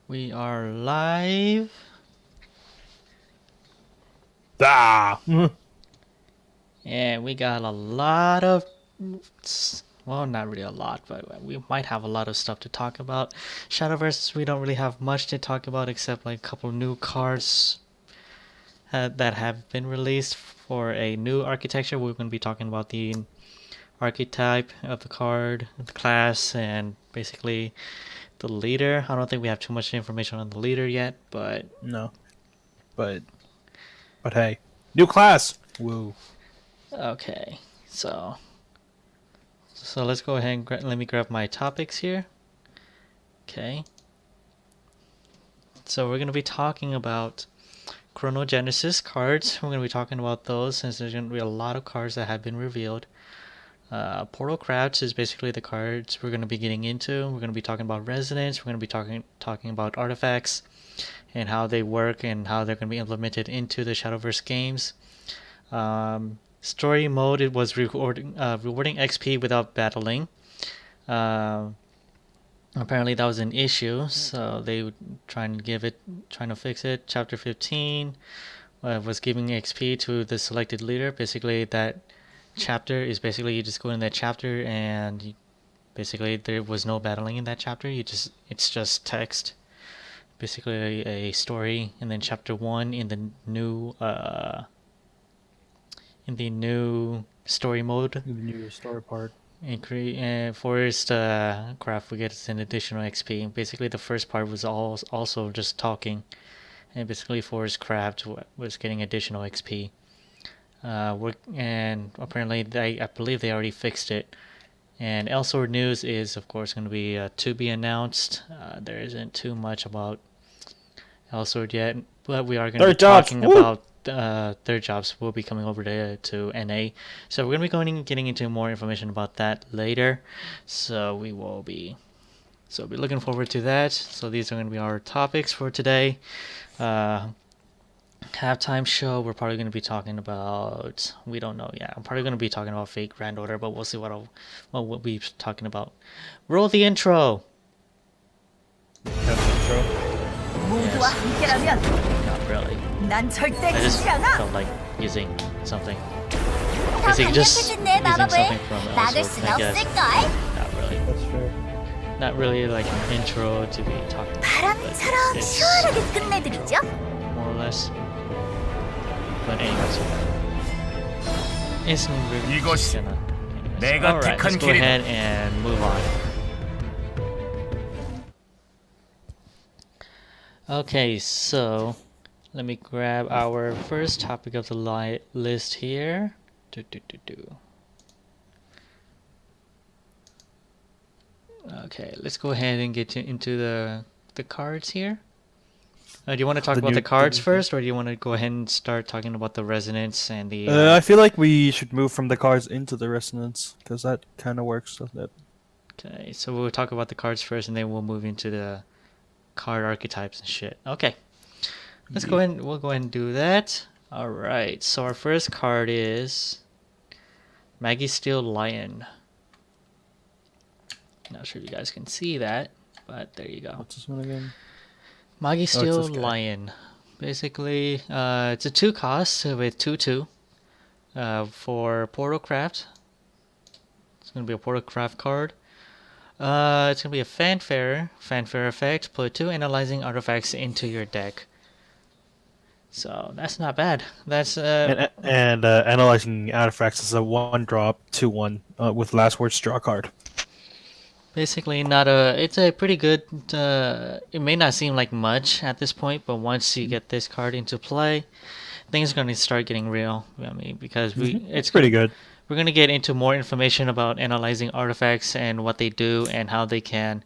We are live. Ah! And we got a lot of, well, not really a lot, but we might have a lot of stuff to talk about. Shadowverse, we don't really have much to talk about except like a couple new cards that have been released for a new architecture. We're going to be talking about the archetype of the card, the class, and basically the leader. I don't think we have too much information on the leader yet, but No. But hey. New class! Woo. okay. So let's go ahead and let me grab my topics here. Okay. So we're going to be talking about chronogenesis cards. We're going to be talking about those since there's going to be a lot of cards that have been revealed. Portal Crafts is basically the cards we're going to be getting into. We're going to be talking about resonance. We're going to be talking about artifacts and how they work and how they're going to be implemented into the Shadowverse games. Story mode, it was rewarding XP without battling. Apparently that was an issue, so they would trying to fix it. Chapter 15 was giving XP to the selected leader. Basically, that chapter is basically you just go in that chapter and basically there was no battling in that chapter. It's just text, basically a story, and then chapter 1 in the new story mode. The new story part. And forest craft, we get an additional XP. Basically, the first part was also just talking, and basically forest craft was getting additional XP. And apparently, I believe they already fixed it. And Elsword news is, of course, going to be announced. There isn't too much about Elsword yet, but we are going to be talking about third jobs will be coming over to NA. So we're going to be getting into more information about that later. So we'll be looking forward to that. So these are going to be our topics for today. Halftime show, we're probably going to be talking about, we don't know yet. I'm probably going to be talking about fake Grand Order, but we'll see what we'll be talking about. Roll the intro. 모두와 함께라면 Not really. 난 절대 I just 지지 않아. felt like using something. 더 Basically just 강력해진 내 using 마법을 something from 막을 Elsword, 순 I guess. 없을걸. Not really. That's fair. Not really like an intro to be talking about. 바람처럼 It's 시원하게 끝내드리죠. more or less. But anyways. It's really just gonna... 내가 Alright, let's 택한 go 길이다. ahead and move on. Okay, so let me grab our first topic of the list here. Okay, let's go ahead and get into the cards here. Do you want to talk about the cards first, or do you want to go ahead and start talking about the resonance and the... I feel like we should move from the cards into the resonance, because that kind of works, doesn't it? Okay, so we'll talk about the cards first, and then we'll move into the card archetypes and shit. Okay, let's go ahead. We'll go ahead and do that. All right. So our first card is Maggie Steel Lion. Not sure if you guys can see that, but there you go. What's this one again? Maggie Steel this guy. Lion. Basically, it's a 2-cost with 2/2 for Portal Craft. It's gonna be a Portal Craft card. It's gonna be a fanfare effect. Put 2 analyzing artifacts into your deck. So that's not bad. That's And analyzing artifacts is a 1-drop 2/1 with last word's draw card. basically not a. It's a pretty good. It may not seem like much at this point, but once you get this card into play, things are gonna start getting real. I mean, because It's pretty good. We're going to get into more information about analyzing artifacts and what they do and how they help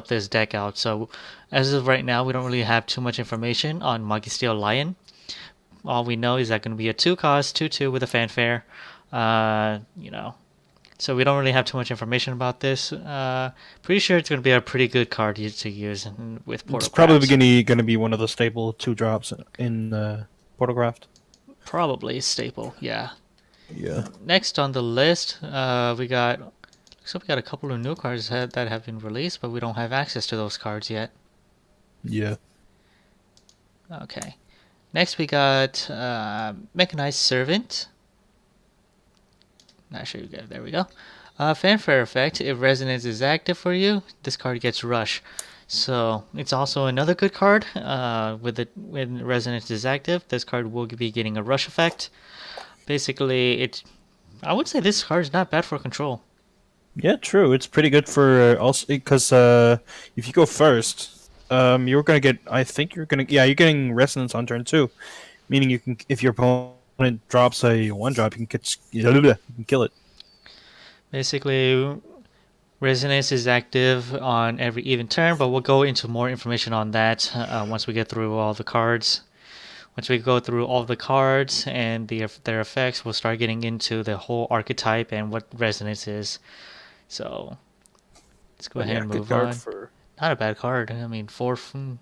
this deck out. So as of right now, we don't really have too much information on Maggie Steel Lion. All we know is that going to be a 2-cost, 2/2 with a fanfare. So we don't really have too much information about this. Pretty sure it's going to be a pretty good card to use with Portal It's probably Crafts. going to be one of the staple 2-drops in Portocraft. Probably staple, yeah. Yeah. Next on the list, we got, So we got a couple of new cards that have been released, but we don't have access to those cards yet. Yeah. Okay. Next we got Mechanized Servant. Not sure you got. There we go. Fanfare effect. If Resonance is active for you, this card gets Rush. So it's also another good card. When Resonance is active, this card will be getting a Rush effect. Basically, I would say this card is not bad for control. Yeah, true. It's pretty good for also because if you go first, you're gonna get. I think you're gonna. Yeah, you're getting resonance on turn 2, meaning you can. If your opponent drops a 1-drop, you can kill it. Basically, Resonance is active on every even turn, but we'll go into more information on that once we get through all the cards. Once we go through all the cards and their effects, we'll start getting into the whole archetype and what Resonance is. So let's go ahead and move on. Not a bad card. I mean, 4 to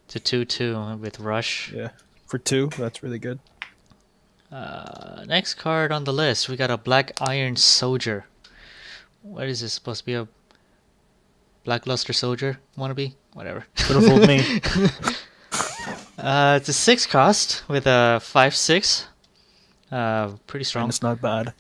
2/2 with Rush. Yeah, for 2, that's really good. Next card on the list, we got a Black Iron Soldier. What is this supposed to be? A Blackluster Soldier wannabe? Whatever. Could have fooled me. It's a 6 cost with a 5/6. Pretty strong. And it's not bad.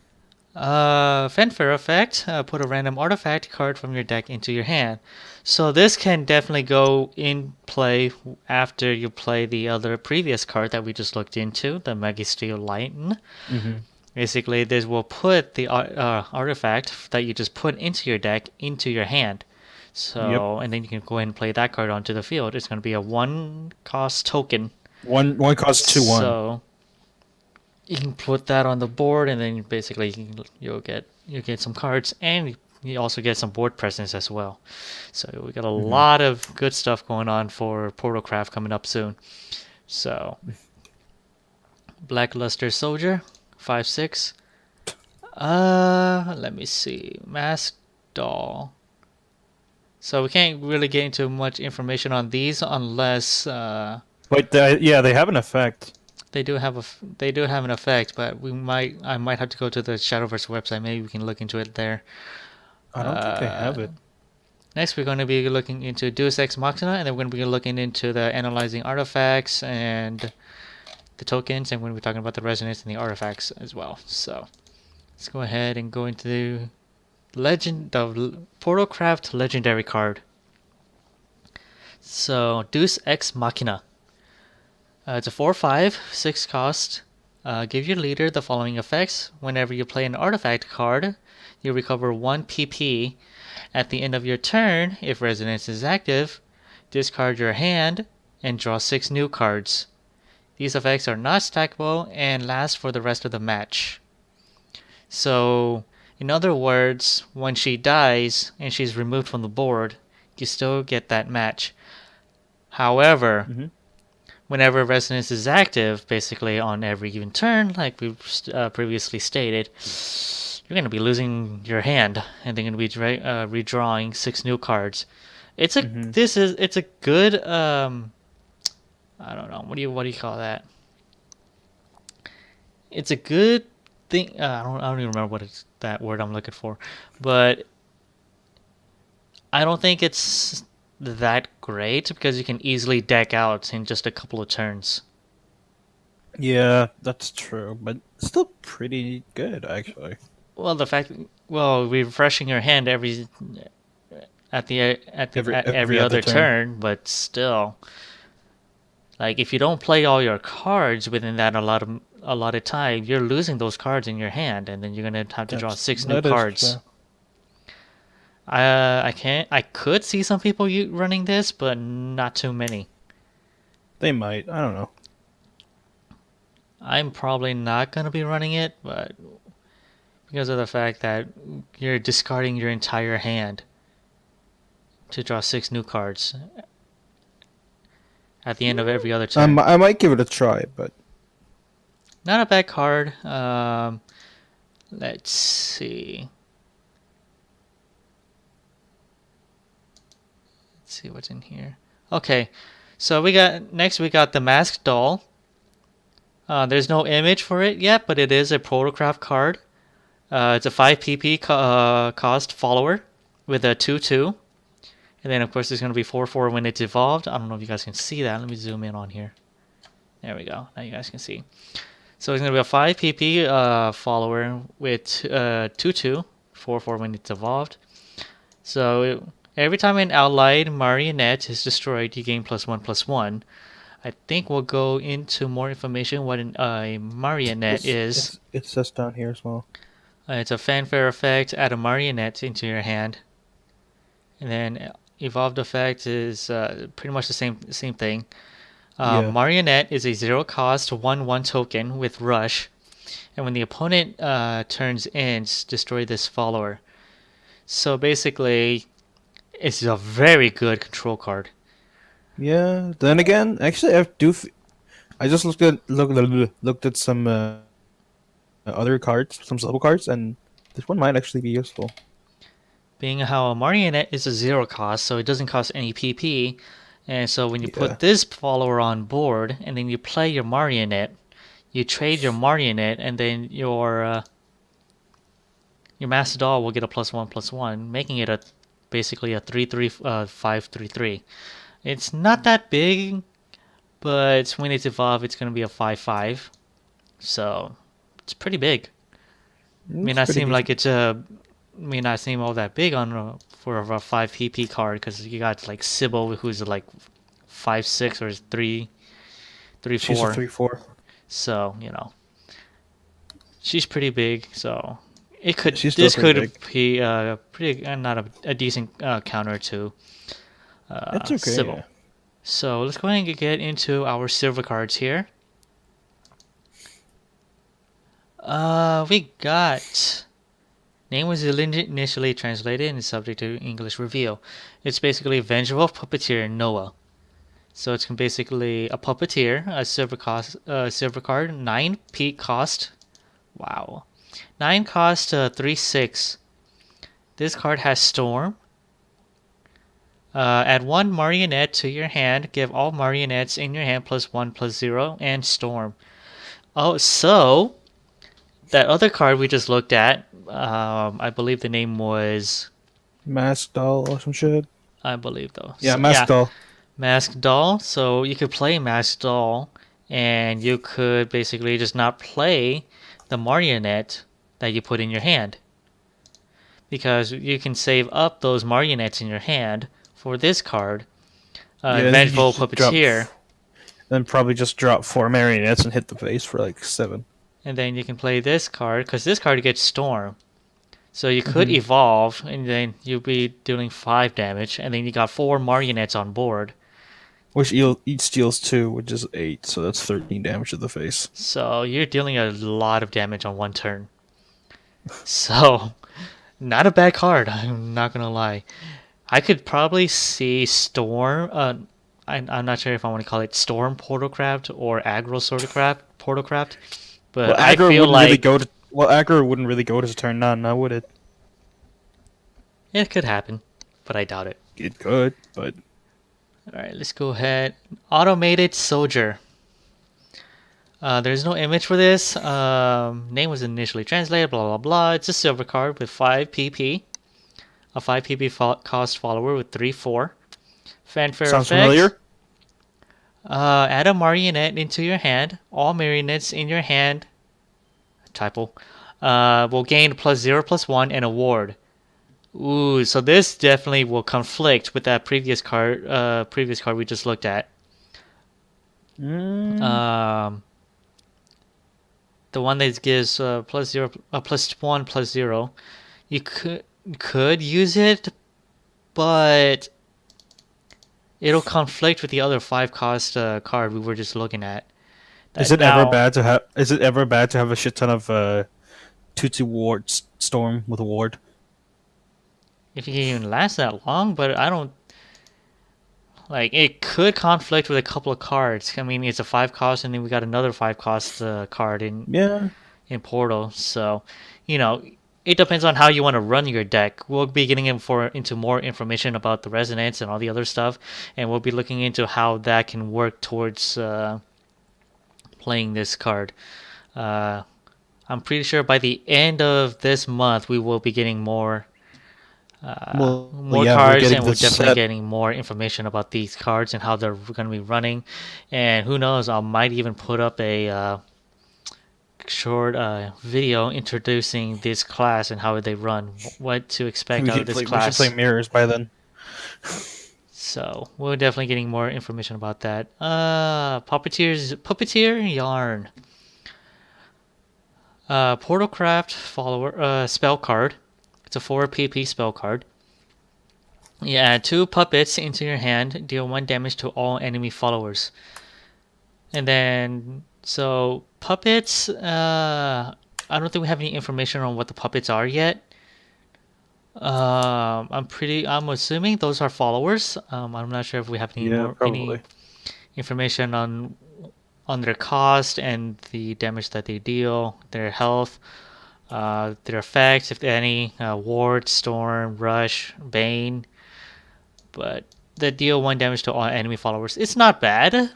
Fanfare effect. Put a random artifact card from your deck into your hand. So this can definitely go in play after you play the other previous card that we just looked into, the Megasteel Lighten. Mm-hmm. Basically, this will put the artifact that you just put into your deck into your hand. So, and then you can go ahead and play that card onto the field. It's going to be a 1-cost token. One costs 2/1. So you can put that on the board, and then basically you'll get some cards, and you also get some board presence as well. So we got a lot of good stuff going on for Portalcraft coming up soon. So Blackluster Soldier, 5/6. Let me see. Masked Doll. So we can't really get into much information on these unless But they have an effect. they do have an effect, but I might have to go to the Shadowverse website. Maybe we can look into it there. I don't think they have it. Next, we're going to be looking into Deus Ex Machina, and then we're going to be looking into the analyzing artifacts and the tokens, and we're going to be talking about the resonance and the artifacts as well. So let's go ahead and go into the Portalcraft Legendary card. So Deus Ex Machina. It's a 4/5, 6 cost. Give your leader the following effects. Whenever you play an artifact card, you recover 1 PP. At the end of your turn, if Resonance is active, discard your hand and draw 6 new cards. These effects are not stackable and last for the rest of the match. So, in other words, when she dies and she's removed from the board, you still get that match. However, whenever Resonance is active, basically on every given turn, like we previously stated, you're going to be losing your hand, and they're going to be redrawing 6 new cards. It's a good I don't know, what do you call that? It's a good thing. I don't even remember that word I'm looking for, but I don't think it's that great because you can easily deck out in just a couple of turns. Yeah, that's true, but still pretty good actually. Well, refreshing your hand every other turn, but still, like if you don't play all your cards within that allotted time, you're losing those cards in your hand, and then you're gonna have to draw 6 new cards. I could see some people running this, but not too many. They might. I don't know. I'm probably not gonna be running it, but because of the fact that you're discarding your entire hand to draw 6 new cards at the end of every other turn. I might give it a try, but not a bad card. Let's see. Let's see what's in here. Okay, so we got the Masked Doll. There's no image for it yet, but it is a Portalcraft card. It's a 5 PP cost follower with a 2/2. And then, of course, there's going to be 4/4 when it's evolved. I don't know if you guys can see that. Let me zoom in on here. There we go. Now you guys can see. So it's going to be a 5 PP follower with 2/2, 4/4 when it's evolved. So every time an allied marionette is destroyed, you gain +1/+1. I think we'll go into more information what a marionette is. It says down here as well. It's a fanfare effect. Add a marionette into your hand, and then evolved effect is pretty much the same thing. Yeah. Marionette is a 0-cost 1/1 token with rush, and when the opponent turns ends, destroy this follower. So basically, it's a very good control card. Yeah. Then again, actually, I just looked at some other cards, some level cards, and this one might actually be useful. Being how a marionette is a 0-cost, so it doesn't cost any PP, and so when you put this follower on board, and then you play your marionette, you trade your marionette, and then your master doll will get a +1/+1, making it basically a 3/3 5/3/3. It's not that big, but when it's evolved, it's going to be a 5/5. So it's pretty big. May not seem like it's may not seem all that big on for a 5 PP card because you got like Sybil who's like 5/6 or 3/4. She's a 3/4. So she's pretty big. So this pretty could be pretty not a decent counter to It's okay. Sybil. Yeah. So let's go ahead and get into our silver cards here. We got name was initially translated and is subject to English reveal. It's basically Vengeful Puppeteer Noah. So it's basically a puppeteer, a silver card, 9 peak cost. Wow, 9 cost 3/6. This card has Storm. Add 1 marionette to your hand. Give all marionettes in your hand +1/+0 and Storm. Oh, so that other card we just looked at, I believe the name was Mask Doll or some shit. I believe though. Yeah, Mask Doll. Mask Doll. So you could play Mask Doll, and you could basically just not play the marionette that you put in your hand, because you can save up those marionettes in your hand for this card, Vengeful Puppeteer. Then probably just drop 4 marionettes and hit the face for like 7. And then you can play this card, because this card gets Storm. So you could evolve, and then you'll be dealing 5 damage, and then you got 4 marionettes on board. Which each deals 2, which is 8, so that's 13 damage to the face. So you're dealing a lot of damage on one turn. So, not a bad card, I'm not gonna lie. I could probably see Storm, I'm not sure if I want to call it Storm Portalcraft or Aggro Portalcraft, but Well, I feel like aggro wouldn't really go to turn 9, now would it? it could happen, but I doubt it. It could, but Alright, let's go ahead. Automated Soldier. There's no image for this. Name was initially translated, blah blah blah. It's a silver card with 5 PP. A 5 PP cost follower with 3/4. Fanfare sounds effect. familiar. Add a marionette into your hand. All marionettes in your hand typo will gain +0/+1 and award. Ooh, so this definitely will conflict with that previous card we just looked at. The one that gives +1/+0. You could use it, but it'll conflict with the other 5-cost card we were just looking at. Is it ever bad to have a shit ton of 2/2 ward Storm with a ward? If you can even last that long, but I don't like it. Could conflict with a couple of cards. I mean, it's a 5-cost, and then we got another 5-cost card in Portal. So, it depends on how you want to run your deck. We'll be getting into more information about the resonance and all the other stuff, and we'll be looking into how that can work towards playing this card. I'm pretty sure by the end of this month we will be getting more more yeah, we're cards, getting and we're the definitely set. getting more information about these cards and how they're going to be running. And who knows, I might even put up a short video introducing this class and how they run, what to expect out of this We should play class. mirrors by then. So we're definitely getting more information about that. Puppeteer Yarn. Portalcraft follower spell card. It's a 4 PP spell card. You add 2 puppets into your hand, deal 1 damage to all enemy followers. And then, so puppets, I don't think we have any information on what the puppets are yet. I'm assuming those are followers. I'm not sure if we have Yeah, any probably. information on their cost and the damage that they deal, their health, their effects, if any, ward, storm, rush, bane. But they deal 1 damage to all enemy followers. It's not bad.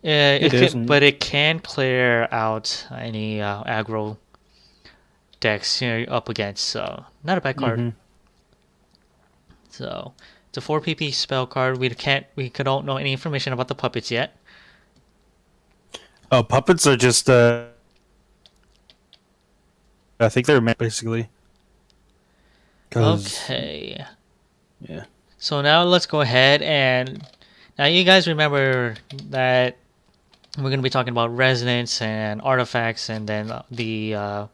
It isn't. But it can clear out any aggro decks you're up against. So not a bad card. Mm-hmm. So it's a 4 PP spell card. We don't know any information about the puppets yet. Oh, puppets are just. I think they're meant basically. Cause Okay. yeah. So now let's go ahead and now you guys remember that we're going to be talking about resonance and artifacts, and then and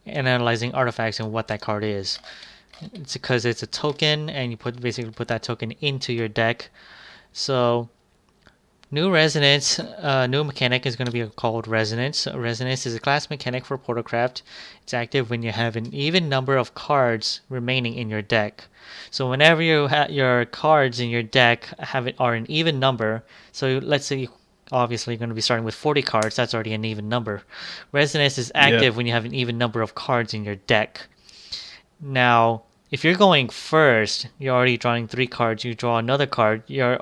analyzing artifacts and what that card is. It's because it's a token, and you basically put that token into your deck. So new resonance, new mechanic is going to be called resonance. Resonance is a class mechanic for Portalcraft. It's active when you have an even number of cards remaining in your deck. So whenever your cards in your deck are an even number, so let's say obviously going to be starting with 40 cards, that's already an even number. Resonance is Yeah. active when you have an even number of cards in your deck. Now, if you're going first, you're already drawing 3 cards, you draw another card, you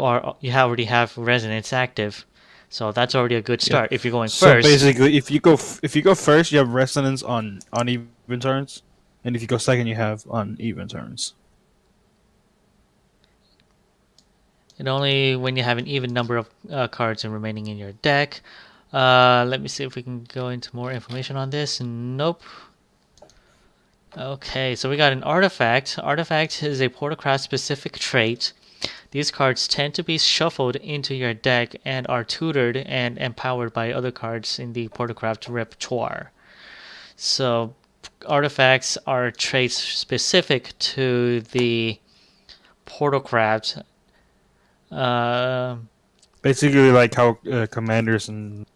already have resonance active. So that's already a good Yeah. start. If you're going So first, basically, if you go first, you have resonance on even turns, and if you go second, you have on even turns. and only when you have an even number of cards remaining in your deck. Let me see if we can go into more information on this. Nope. Okay, so we got an artifact. Artifact is a Portalcraft specific trait. These cards tend to be shuffled into your deck and are tutored and empowered by other cards in the Portalcraft repertoire. So, artifacts are traits specific to the Portalcraft. Uh, Basically, like how commanders and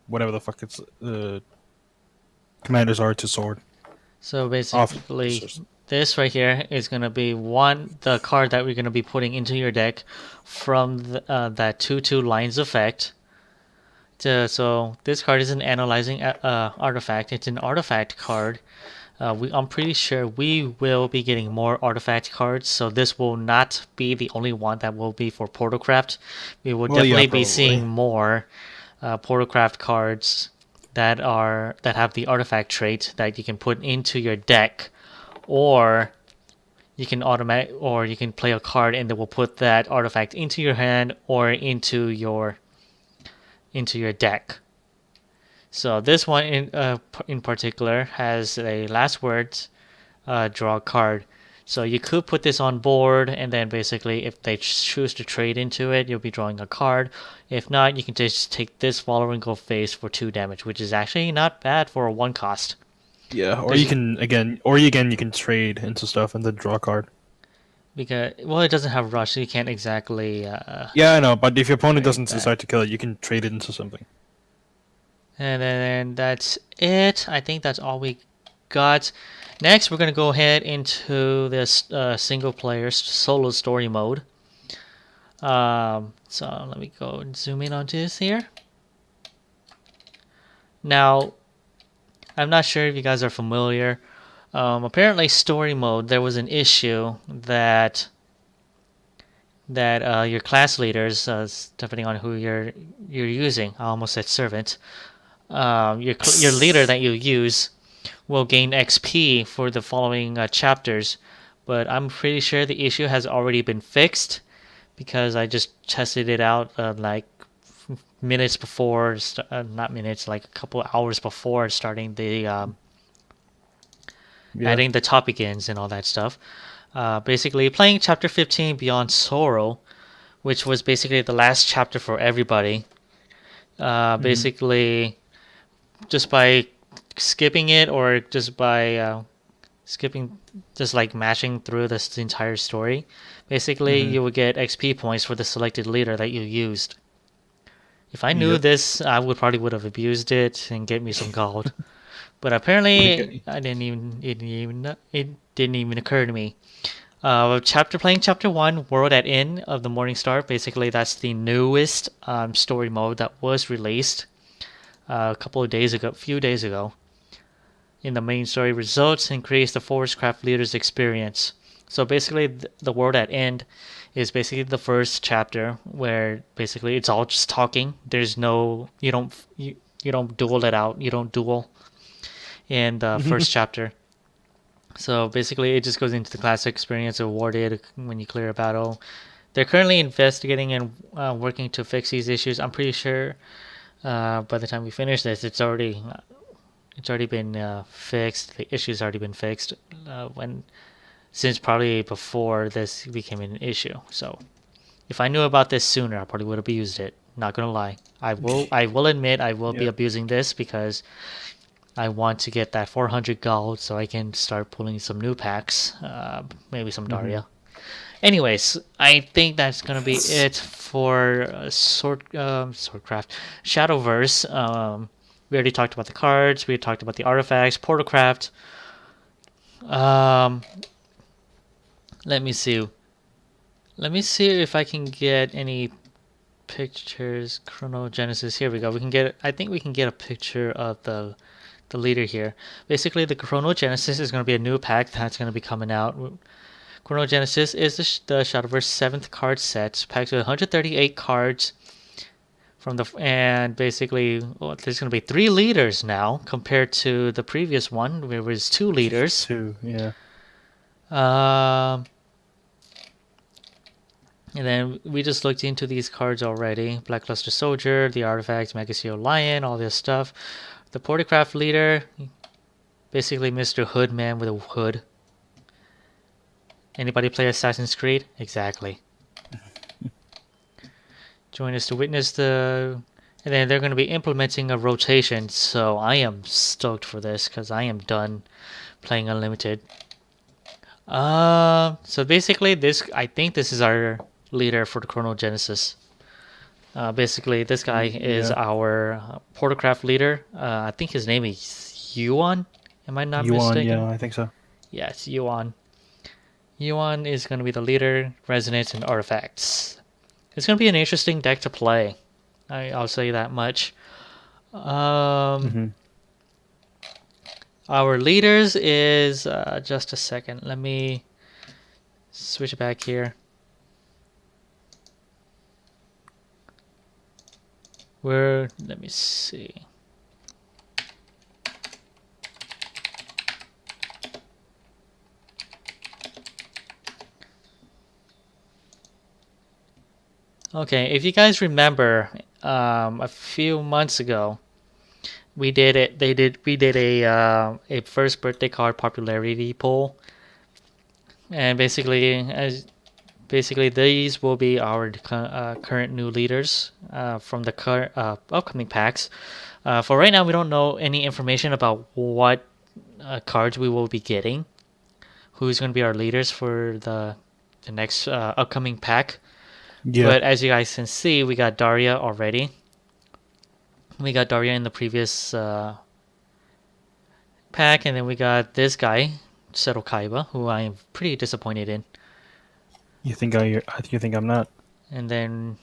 whatever the fuck it's commanders are to sword. so basically, Officers. this right here is going to be the card that we're going to be putting into your deck from that 2/2 lines effect. So this card is an analyzing artifact. It's an artifact card. I'm pretty sure we will be getting more artifact cards, so this will not be the only one that will be for Portalcraft. We will Well, yeah, definitely be probably. seeing more Portalcraft cards that have the artifact trait that you can put into your deck, or you can play a card and it will put that artifact into your hand or into your deck. So this one in particular has a last words draw card. So you could put this on board, and then basically if they choose to trade into it, you'll be drawing a card. If not, you can just take this follower and go face for 2 damage, which is actually not bad for a 1 cost. Yeah, or There's- you can you can trade into stuff and then draw a card. Because it doesn't have rush, so you can't exactly. Yeah, I know, but if your opponent Trade doesn't that. decide to kill it, you can trade it into something. And then that's it. I think that's all we got. Next, we're going to go ahead into this single player solo story mode. So let me go and zoom in onto this here. Now, I'm not sure if you guys are familiar. Apparently, story mode, there was an issue that your class leaders, depending on who you're using, I almost said servant, your leader that you use will gain XP for the following chapters. But I'm pretty sure the issue has already been fixed because I just tested it out like minutes before, not minutes, like a couple hours before starting the Yeah. adding the topicans and all that stuff. Basically, playing Chapter 15 Beyond Sorrow, which was basically the last chapter for everybody. Basically, just by skipping it or just by skipping, just like mashing through this entire story, basically you would get XP points for the selected leader that you used. If I knew Yep. this, I would have abused it and get me some gold. But apparently, it didn't even occur to me. Playing chapter 1, World at End of the Morning Star. Basically, that's the newest story mode that was released a few days ago. In the main story, results increase the Forest Craft leader's experience. So basically, the World at End is basically the first chapter where basically it's all just talking. There's no you don't duel it out. You don't duel in the first chapter. So basically, it just goes into the classic experience awarded when you clear a battle. They're currently investigating and working to fix these issues. I'm pretty sure by the time we finish this, it's already been fixed. The issue's already been fixed since probably before this became an issue. So if I knew about this sooner, I probably would have used it. Not gonna lie, I will admit I will be abusing this because I want to get that 400 gold so I can start pulling some new packs, maybe some Daria. Anyways, I think that's gonna be it for Swordcraft Shadowverse. We already talked about the cards. We talked about the artifacts, Portalcraft. Let me see. Let me see if I can get any pictures. Chronogenesis. Here we go. I think we can get a picture of the leader here. Basically, the Chronogenesis is going to be a new pack that's going to be coming out. Chronogenesis is the Shadowverse 7th card set, packed with 138 cards. And basically, there's going to be 3 leaders now compared to the previous one, where it was 2 leaders. 2, yeah. And then we just looked into these cards already. Blackluster Soldier, the artifacts, Megaseo Lion, all this stuff. The Portalcraft leader, basically Mr. Hood Man with a hood. Anybody play Assassin's Creed? Exactly. Join us to witness and then they're going to be implementing a rotation, so I am stoked for this because I am done playing Unlimited. So basically I think this is our leader for the Chronogenesis. Basically, this guy is our Portalcraft leader. I think his name is Yuan. Am I not mistaken? Yeah, I think so. Yeah, it's Yuan. Yuan is going to be the leader, resonance, and artifacts. It's going to be an interesting deck to play. I'll say that much. Our leaders is just a second. Let me switch it back here. Let me see. Okay, if you guys remember, a few months ago, we did a first birthday card popularity poll, and basically these will be our current new leaders from the upcoming packs. For right now, we don't know any information about what cards we will be getting, who's going to be our leaders for the next upcoming pack. Yeah. But as you guys can see, we got Daria already. We got Daria in the previous pack, and then we got this guy, Seto Kaiba, who I am pretty disappointed in. You think I'm not? And then,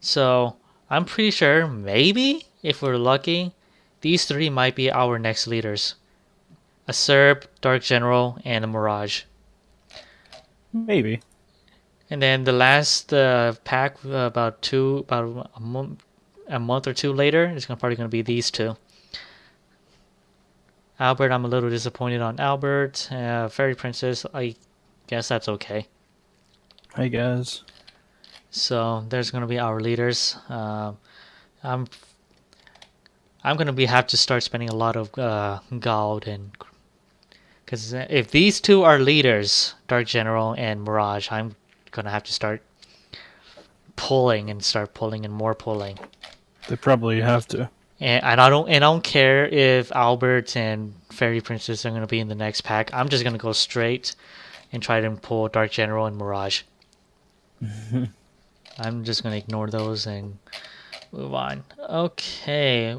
so I'm pretty sure maybe if we're lucky, these 3 might be our next leaders: a Serb, Dark General, and a Mirage. Maybe. And then the last pack, about a month or two later, is probably going to be these 2. Albert, I'm a little disappointed on Albert. Fairy Princess, I guess that's okay. I guess. So there's gonna be our leaders. I'm I'm gonna have to start spending a lot of gold, and because if these two are leaders, Dark General and Mirage, I'm gonna have to start pulling and more pulling. They probably have to. And I don't care if Albert and Fairy Princess are gonna be in the next pack. I'm just gonna go straight and try to pull Dark General and Mirage. I'm just gonna ignore those and move on. Okay,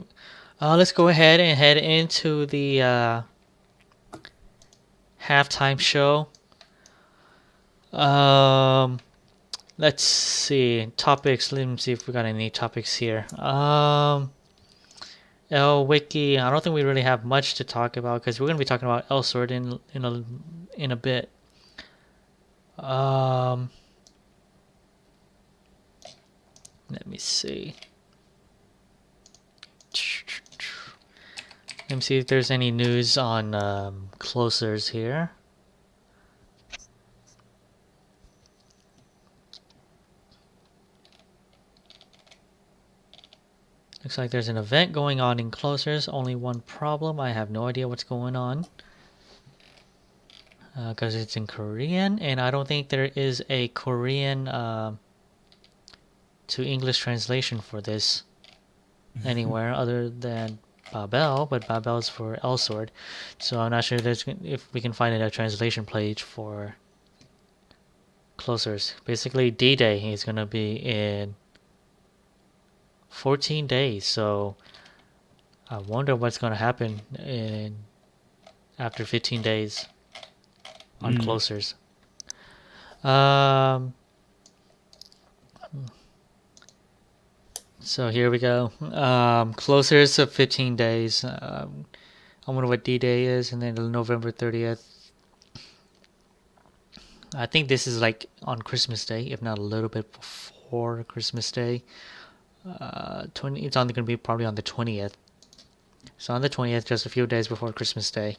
let's go ahead and head into the halftime show. Let's see topics. Let me see if we got any topics here. Wiki. I don't think we really have much to talk about because we're gonna be talking about Elsword in a bit. Let me see. Let me see if there's any news on closers here. Looks like there's an event going on in closers. Only one problem. I have no idea what's going on. Because it's in Korean, and I don't think there is a Korean to English translation for this anywhere other than Babel, but Babel is for Elsword, so I'm not sure if we can find a translation page for closers. Basically, D-Day is gonna be in 14 days, so I wonder what's gonna happen after 15 days on closers. So here we go. Closers of 15 days. I wonder what D-Day is, and then November 30th. I think this is like on Christmas Day, if not a little bit before Christmas Day. It's going to be probably on the 20th. So on the 20th, just a few days before Christmas Day.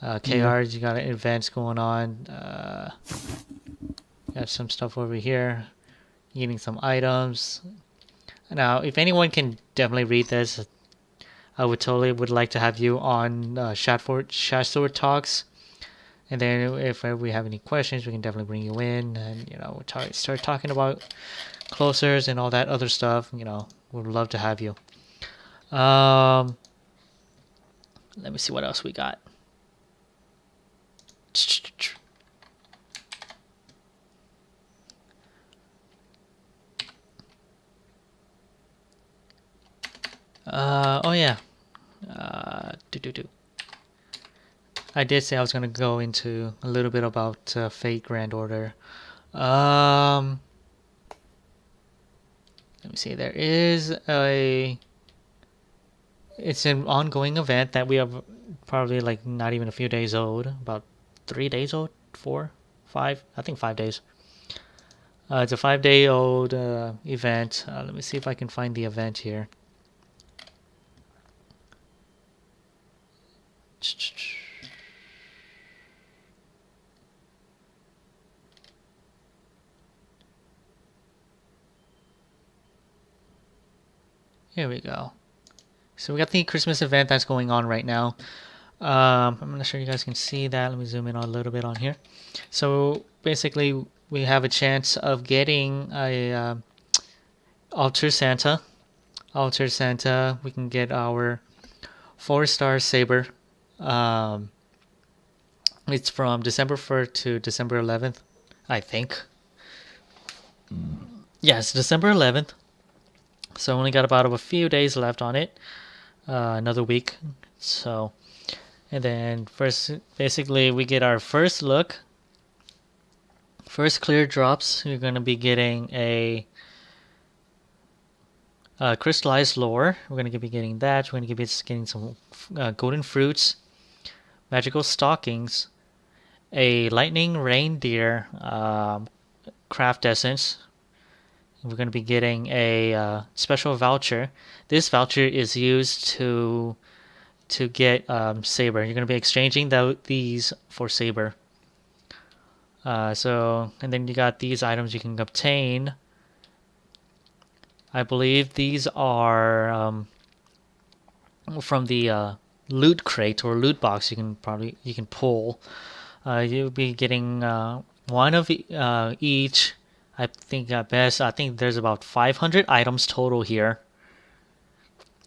KRs, you got events going on. Got some stuff over here. Getting some items. Now, if anyone can definitely read this, I would like to have you on Shasword Talks. And then if we have any questions, we can definitely bring you in and, start talking about closers and all that other stuff. We'd love to have you. Let me see what else we got. Oh yeah. I did say I was gonna go into a little bit about Fate Grand Order. Let me see. There is it's an ongoing event that we have probably like not even a few days old, about 3 days old, 4, 5, I think 5 days. It's a 5-day-old event. Let me see if I can find the event here. Here we go. So we got the Christmas event that's going on right now. I'm not sure you guys can see that. Let me zoom in a little bit on here. So basically, we have a chance of getting a Alter Santa. Alter Santa. We can get our 4-star saber. It's from December 1st to December 11th, I think. Yes, December 11th. So only got about a few days left on it. Another week. So, and then first, basically, we get our first look. First clear drops. You're going to be getting a crystallized lore. We're going to be getting that. We're going to be getting some golden fruits, magical stockings, a lightning reindeer craft essence. We're going to be getting a special voucher. This voucher is used to to get Saber. You're going to be exchanging these for Saber. And then you got these items you can obtain. I believe these are from the loot crate or loot box. You can pull. You'll be getting one of each. I think at best. I think there's about 500 items total here.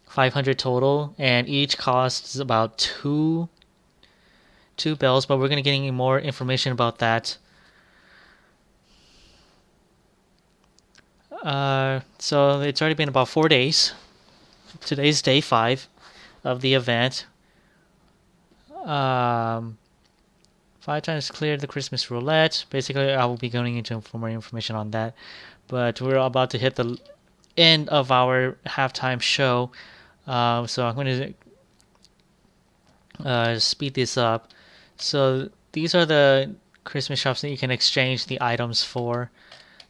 500 total, and each costs about two bells. But we're gonna getting more information about that. So it's already been about 4 days. Today's day 5 of the event. 5 times cleared the Christmas roulette. Basically, I will be going into more information on that. But we're about to hit the end of our halftime show. So I'm going to speed this up. So these are the Christmas shops that you can exchange the items for.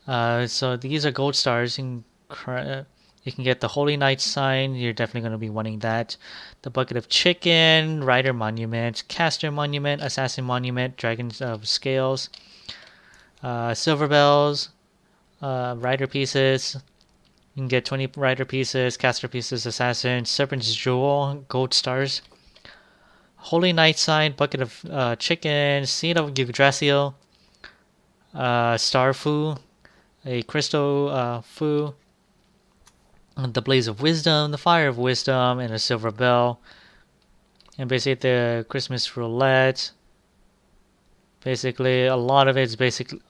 So these are gold stars. You can get the Holy Knight sign. You're definitely going to be wanting that. The bucket of chicken, Rider Monument, Caster Monument, Assassin Monument, Dragons of Scales, Silver Bells, Rider Pieces. You can get 20 Rider Pieces, Caster Pieces, Assassin, Serpent's Jewel, Gold Stars, Holy Knight sign, bucket of chicken, Seed of Yggdrasil, Star Fu, a Crystal Fu, the Blaze of Wisdom, the Fire of Wisdom, and a Silver Bell. And basically the Christmas roulette. Basically, a lot of it's basically.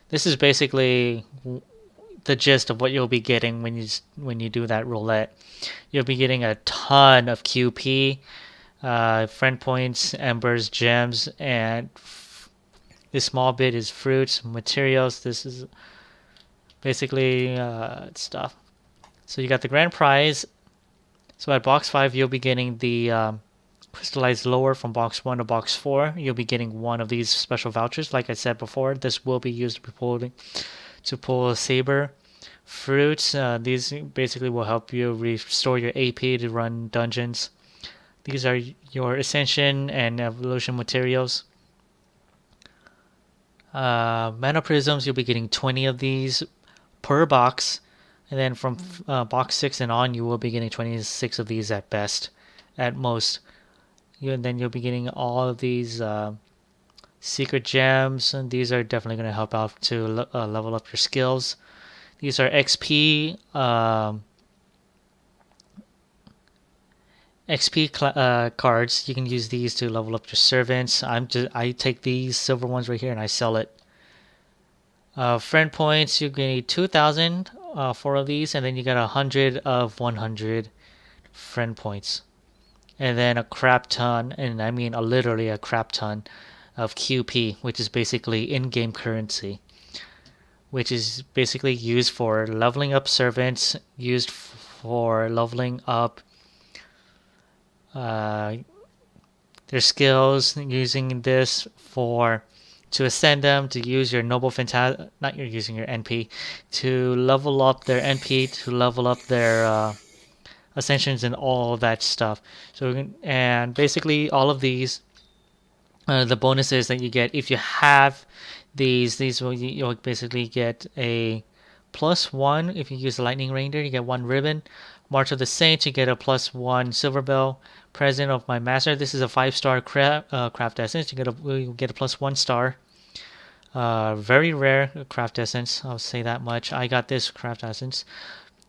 This is basically the gist of what you'll be getting when you do that roulette. You'll be getting a ton of QP, friend points, embers, gems, and this small bit is fruits, materials. This is basically stuff. So you got the grand prize. So at box 5, you'll be getting the crystallized lore from box 1 to box 4. You'll be getting one of these special vouchers. Like I said before, this will be used to pull a saber. Fruits, these basically will help you restore your AP to run dungeons. These are your ascension and evolution materials. Mana prisms, you'll be getting 20 of these per box. And then from box 6 and on, you will be getting 26 of these at best, at most. Then you'll be getting all of these secret gems, and these are definitely going to help out to level up your skills. These are XP cards. You can use these to level up your servants. I take these silver ones right here and I sell it. Friend points, you're going to need 2,000 4 of these, and then you got 100 of 100 friend points, and then a crap ton, and I mean literally a crap ton of QP, which is basically in-game currency, which is basically used for leveling up servants, used for leveling up their skills, using this to ascend them, to use your noble not you're using your NP, to level up their NP, to level up their ascensions and all of that stuff. And basically all of these, the bonuses that you get if you have these you'll basically get a +1 if you use the lightning reindeer. You get 1 ribbon. March of the Saints, you get a +1 silver bell. Present of my master, this is a 5-star craft essence. You get a +1 star. Very rare craft essence, I'll say that much. I got this craft essence.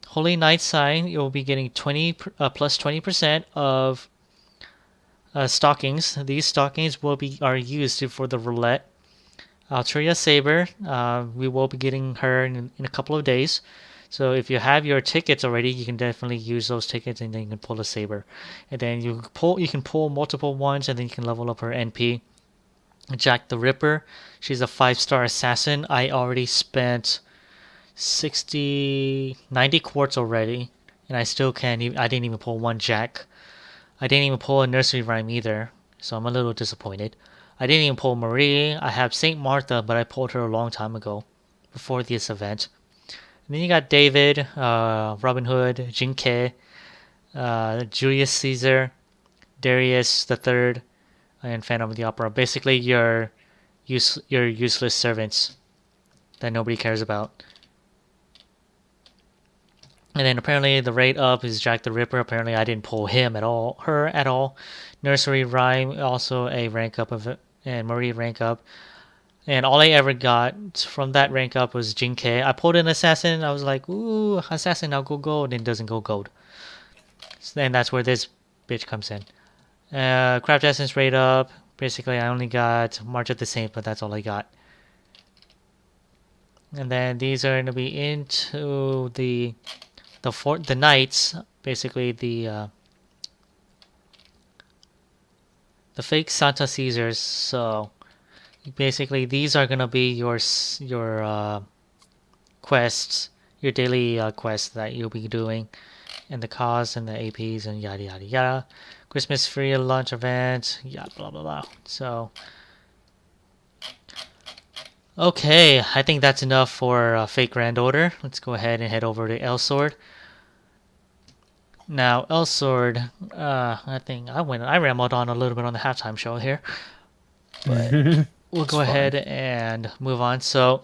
Holy Knight sign, you'll be getting +20% of stockings. These stockings are used for the roulette. Altria Saber, we will be getting her in a couple of days. So if you have your tickets already, you can definitely use those tickets, and then you can pull a saber. And then you can pull multiple ones, and then you can level up her NP. Jack the Ripper, she's a 5-star assassin. I already spent 90 quartz already, and I still can't even. I didn't even pull one Jack. I didn't even pull a nursery rhyme either, so I'm a little disappointed. I didn't even pull Marie. I have Saint Martha, but I pulled her a long time ago, before this event. And then you got David, Robin Hood, Jinke, Julius Caesar, Darius the Third, and Phantom of the Opera. Basically, your useless servants that nobody cares about. And then apparently the rate up is Jack the Ripper. Apparently I didn't pull him at all, her at all. Nursery Rhyme also a rank up of it, and Marie rank up. And all I ever got from that rank up was Jin K. I pulled an assassin. I was like, ooh, assassin, I'll go gold. And it doesn't go gold. So then that's where this bitch comes in. Craft Essence rate up. Basically, I only got March of the Saint, but that's all I got. And then these are going to be into the knights. Basically, the fake Santa Caesars. So basically, these are going to be your quests, your daily quests that you'll be doing, and the cause and the APs and yada yada yada. Christmas free lunch event, yada blah blah blah. So okay, I think that's enough for fake Grand Order. Let's go ahead and head over to Elsword. Now Elsword, I think I rambled on a little bit on the halftime show here, but we'll go ahead and move on. So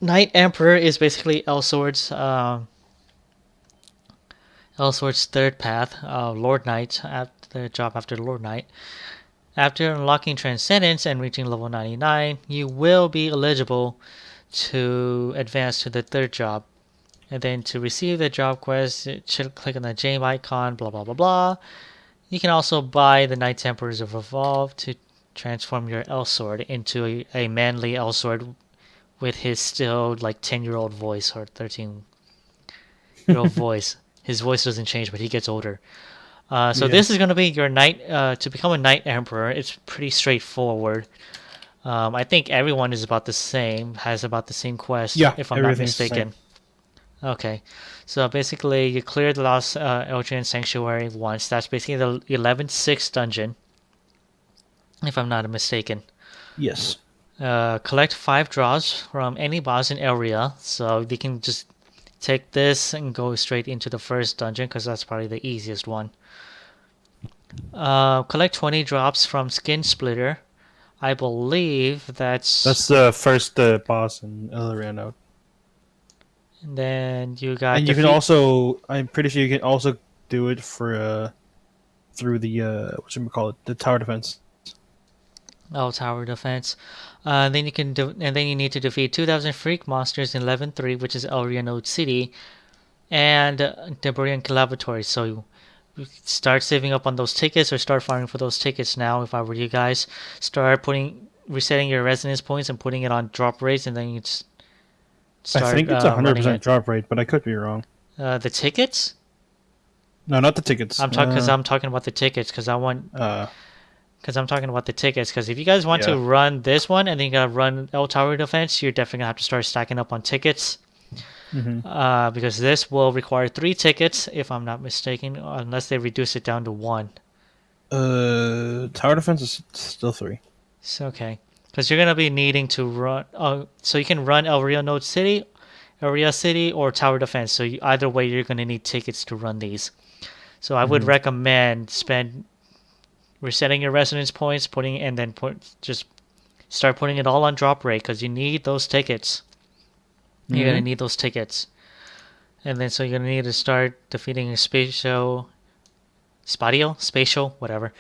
Knight Emperor is basically Elsword's third path, Lord Knight, the job after Lord Knight. After unlocking Transcendence and reaching level 99, you will be eligible to advance to the third job. And then to receive the job quest, click on the gem icon, blah blah blah blah. You can also buy the Knights Emperors of Evolve to transform your Elsword into a manly Elsword with his still like 10-year-old voice or 13-year-old voice. His voice doesn't change, but he gets older. So this is going to be your knight to become a Knight Emperor. It's pretty straightforward. I think everyone is about the same, has about the same quest, if I'm not mistaken. Okay, so basically you clear the Lost Elgin Sanctuary once. That's basically the 11-6 dungeon, if I'm not mistaken. Yes. Collect 5 draws from any boss in area, so you can just take this and go straight into the first dungeon because that's probably the easiest one. Collect 20 drops from Skin Splitter. I believe that's the first boss in Elrond. And then you got. And you can also, I'm pretty sure you can also do it for through the the tower defense. Oh, tower defense. Then you can and then you need to defeat 2,000 freak monsters in 11-3, which is Elrond City, and Debrian Lavatory. So you start saving up on those tickets, or start farming for those tickets now. If I were you guys, start resetting your resonance points and putting it on drop rates, and then you start. I think it's 100% drop rate, but I could be wrong. The tickets? No, not the tickets. I'm talking about the tickets because I want. Because I'm talking about the tickets. Because if you guys want to run this one and then you gotta run El Tower Defense, you're definitely gonna have to start stacking up on tickets. Because this will require 3 tickets, if I'm not mistaken, unless they reduce it down to 1. Tower Defense is still 3. It's okay. Because you're gonna be needing to run. So you can run Elrond City, Area City, or Tower Defense. So either way, you're gonna need tickets to run these. So I would recommend resetting your resonance points, just start putting it all on drop rate because you need those tickets. You're gonna need those tickets, and then so you're gonna need to start defeating a spatial, whatever,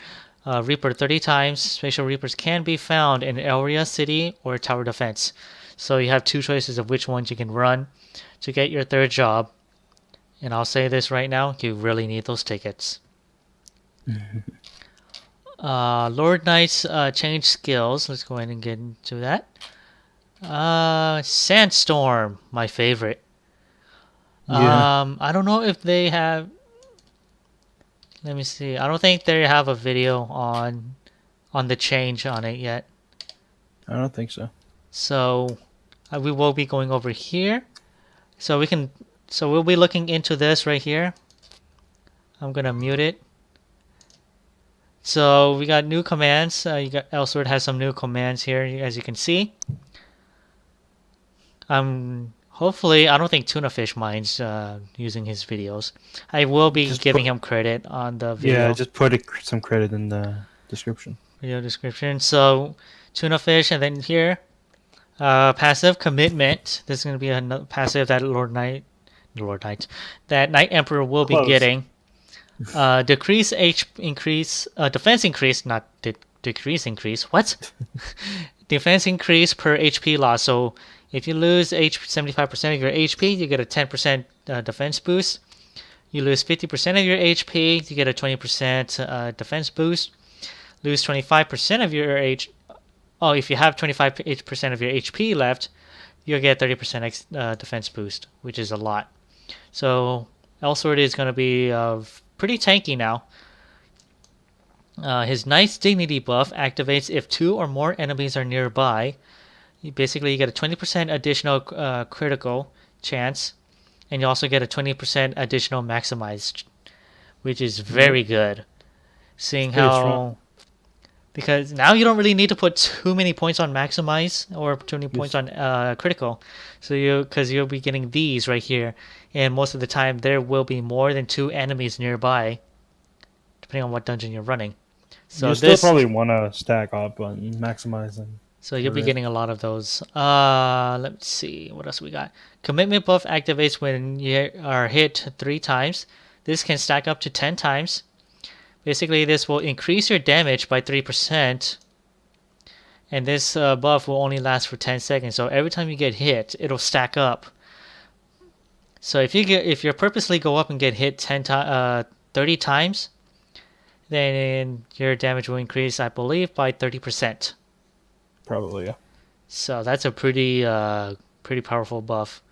Reaper 30 times. Spatial Reapers can be found in Area City or Tower Defense. So you have 2 choices of which ones you can run to get your third job. And I'll say this right now: you really need those tickets. Lord Knight's change skills. Let's go ahead and get into that. Sandstorm, my favorite. I don't know if they have. Let me see. I don't think they have a video on the change on it yet. I don't think so. So we will be going over here. So we'll be looking into this right here. I'm gonna mute it. So we got new commands. Elsword has some new commands here, as you can see. Hopefully, I don't think Tuna Fish minds using his videos. I will be Just giving put, him credit on the yeah, video just put some credit in the description. description. So, Tuna Fish, and then here, passive commitment. This is going to be a passive that Lord Knight, that Knight Emperor will be Close. getting. Decrease increase, defense increase, not decrease increase. What? Defense increase per HP loss. So if you lose 75% of your HP, you get a 10% defense boost. You lose 50% of your HP, you get a 20% defense boost. Lose 25% of your Oh, if you have 25% of your HP left, you'll get 30% defense boost, which is a lot. So Elsword is going to be pretty tanky now. His Knight's Dignity buff activates if 2 or more enemies are nearby. Basically, you get a 20% additional critical chance, and you also get a 20% additional maximized, which is very good. Seeing Pretty how, strong. because now you don't really need to put too many points on maximize or too many points Yes. on critical, because you'll be getting these right here, and most of the time there will be more than 2 enemies nearby, depending on what dungeon you're running. So You still this, probably want to stack up on maximizing. so you'll be Alright. getting a lot of those. Let's see what else we got. Commitment buff activates when you are hit 3 times. This can stack up to 10 times. Basically, this will increase your damage by 3%, and this buff will only last for 10 seconds. So every time you get hit, it'll stack up. So if you purposely go up and get hit 30 times, then your damage will increase, I believe, by 30%. Probably, yeah. So that's a pretty powerful buff.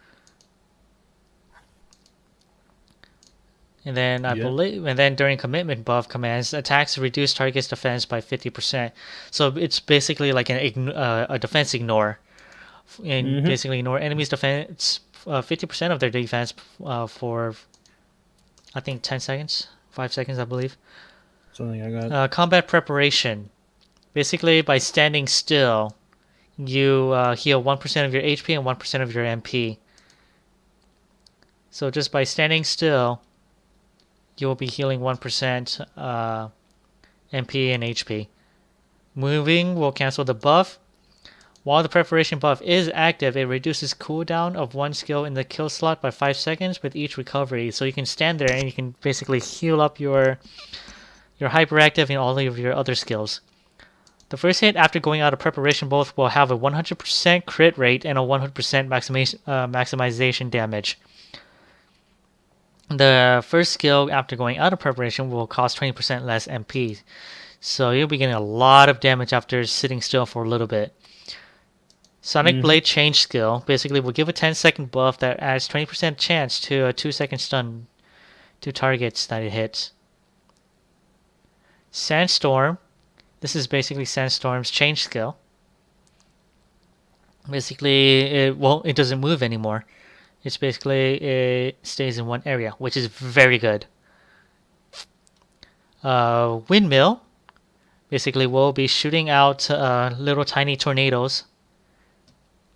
And then and then during commitment buff commands, attacks reduce target's defense by 50%. So it's basically like a defense ignore, and basically ignore enemies' defense 50% of their defense for I think 10 seconds, 5 seconds, I believe. Something I got. Combat preparation. Basically, by standing still, you heal 1% of your HP and 1% of your MP. So just by standing still, you will be healing 1% MP and HP. Moving will cancel the buff. While the preparation buff is active, it reduces cooldown of one skill in the kill slot by 5 seconds with each recovery. So you can stand there and you can basically heal up your hyperactive and all of your other skills. The first hit after going out of preparation buff will have a 100% crit rate and a 100% maximization damage. The first skill after going out of preparation will cost 20% less MP. So you'll be getting a lot of damage after sitting still for a little bit. Sonic Blade Change skill basically will give a 10-second buff that adds 20% chance to a 2-second stun to targets that it hits. Sandstorm. This is basically Sandstorm's change skill. Basically, it doesn't move anymore. It's basically, it stays in one area, which is very good. Windmill. Basically, we'll be shooting out little tiny tornadoes.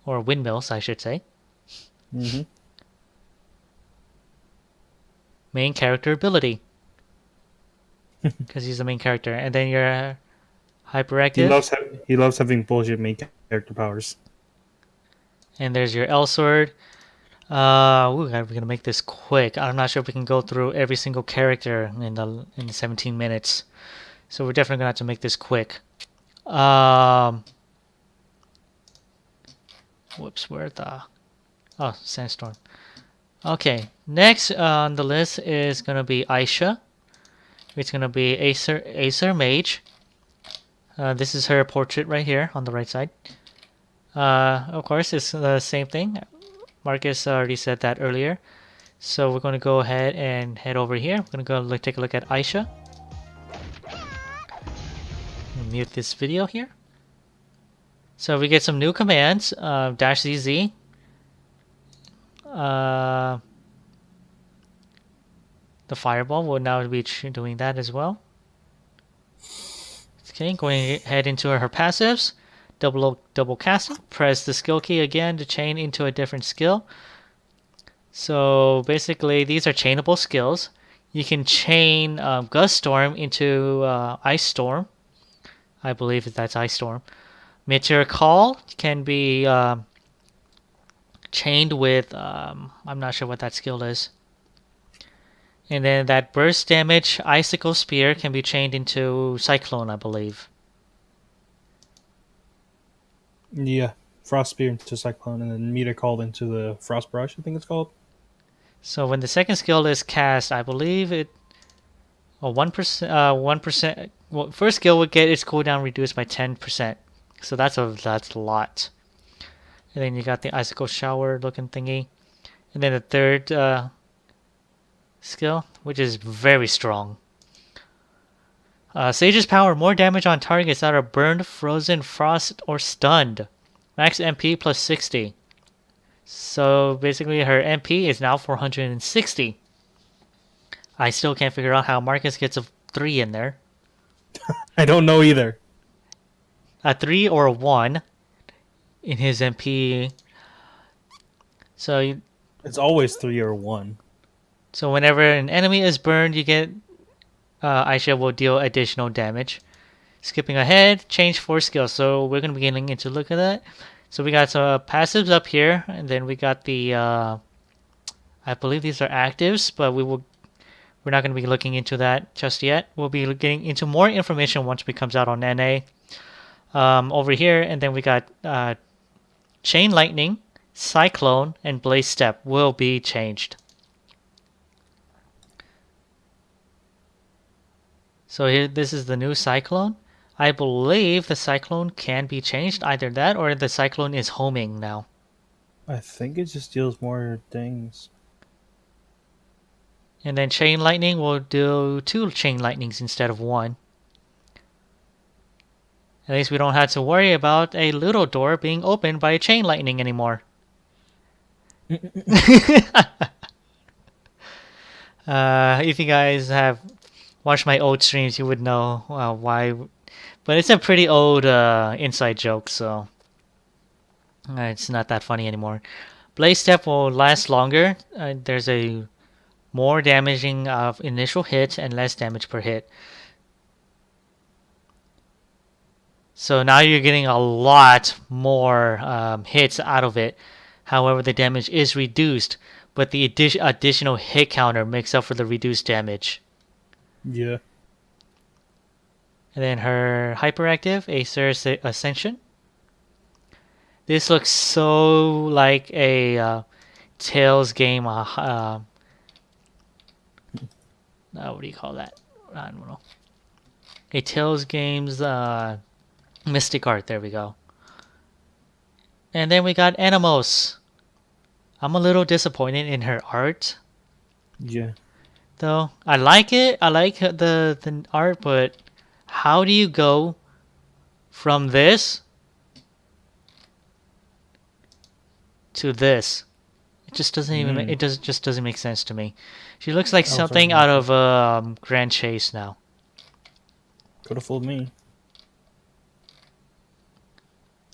Or windmills, I should say. Main character ability. Because he's the main character. And then your hyperactive. He loves having bullshit main character powers. And there's your Elsword. We're gonna make this quick. I'm not sure if we can go through every single character in the 17 minutes, so we're definitely gonna have to make this quick. Whoops, where the? Oh, Sandstorm. Okay, next on the list is gonna be Aisha. It's gonna be Acer Mage. This is her portrait right here on the right side. Of course, it's the same thing. Marcus already said that earlier. So we're going to go ahead and head over here. We're going to go take a look at Aisha. Mute this video here. So we get some new commands. Dash ZZ. The fireball will now be doing that as well. Okay, going ahead into her passives. Double casting. Press the skill key again to chain into a different skill. So basically, these are chainable skills. You can chain Gust Storm into Ice Storm. I believe that's Ice Storm. Meteor Call can be chained with, I'm not sure what that skill is. And then that burst damage Icicle Spear can be chained into Cyclone, I believe. Yeah. Frost Spear into Cyclone, and then Meter called into the Frost Brush, I think it's called. So when the second skill is cast, I believe it. Oh, 1%. 1%. Well, first skill would get its cooldown reduced by 10%. So that's a lot. And then you got the icicle shower looking thingy. And then the third skill, which is very strong. Sage's power, more damage on targets that are burned, frozen, frost, or stunned. Max MP plus 60. So basically her MP is now 460. I still can't figure out how Marcus gets a 3 in there. I don't know either. A 3 or a 1 in his MP. So It's always 3 or 1. So whenever an enemy is burned, you get Aisha will deal additional damage. Skipping ahead, change 4 skills. So we're going to be getting into look at that. So we got some passives up here, and then we got the I believe these are actives, but we're not going to be looking into that just yet. We'll be getting into more information once it comes out on NA. Over here, and then we got Chain Lightning, Cyclone, and Blaze Step will be changed. So here, this is the new Cyclone. I believe the Cyclone can be changed, either that or the Cyclone is homing now. I think it just deals more things. And then Chain Lightning will do 2 Chain Lightnings instead of 1. At least we don't have to worry about a little door being opened by a Chain Lightning anymore. If you guys have watched my old streams, you would know why. But it's a pretty old inside joke, so it's not that funny anymore. Blaze Step will last longer. There's a more damaging of initial hit and less damage per hit. So now you're getting a lot more hits out of it. However, the damage is reduced, but the additional hit counter makes up for the reduced damage. Yeah. And then her hyperactive Acer Ascension. This looks so like a Tails game. What do you call that? I don't know. A Tails game's Mystic Art. There we go. And then we got Animos. I'm a little disappointed in her art. Yeah. Though I like it. I like the art, but how do you go from this to this? It just doesn't even. It just doesn't make sense to me. She looks like something out of Grand Chase now. Could have fooled me.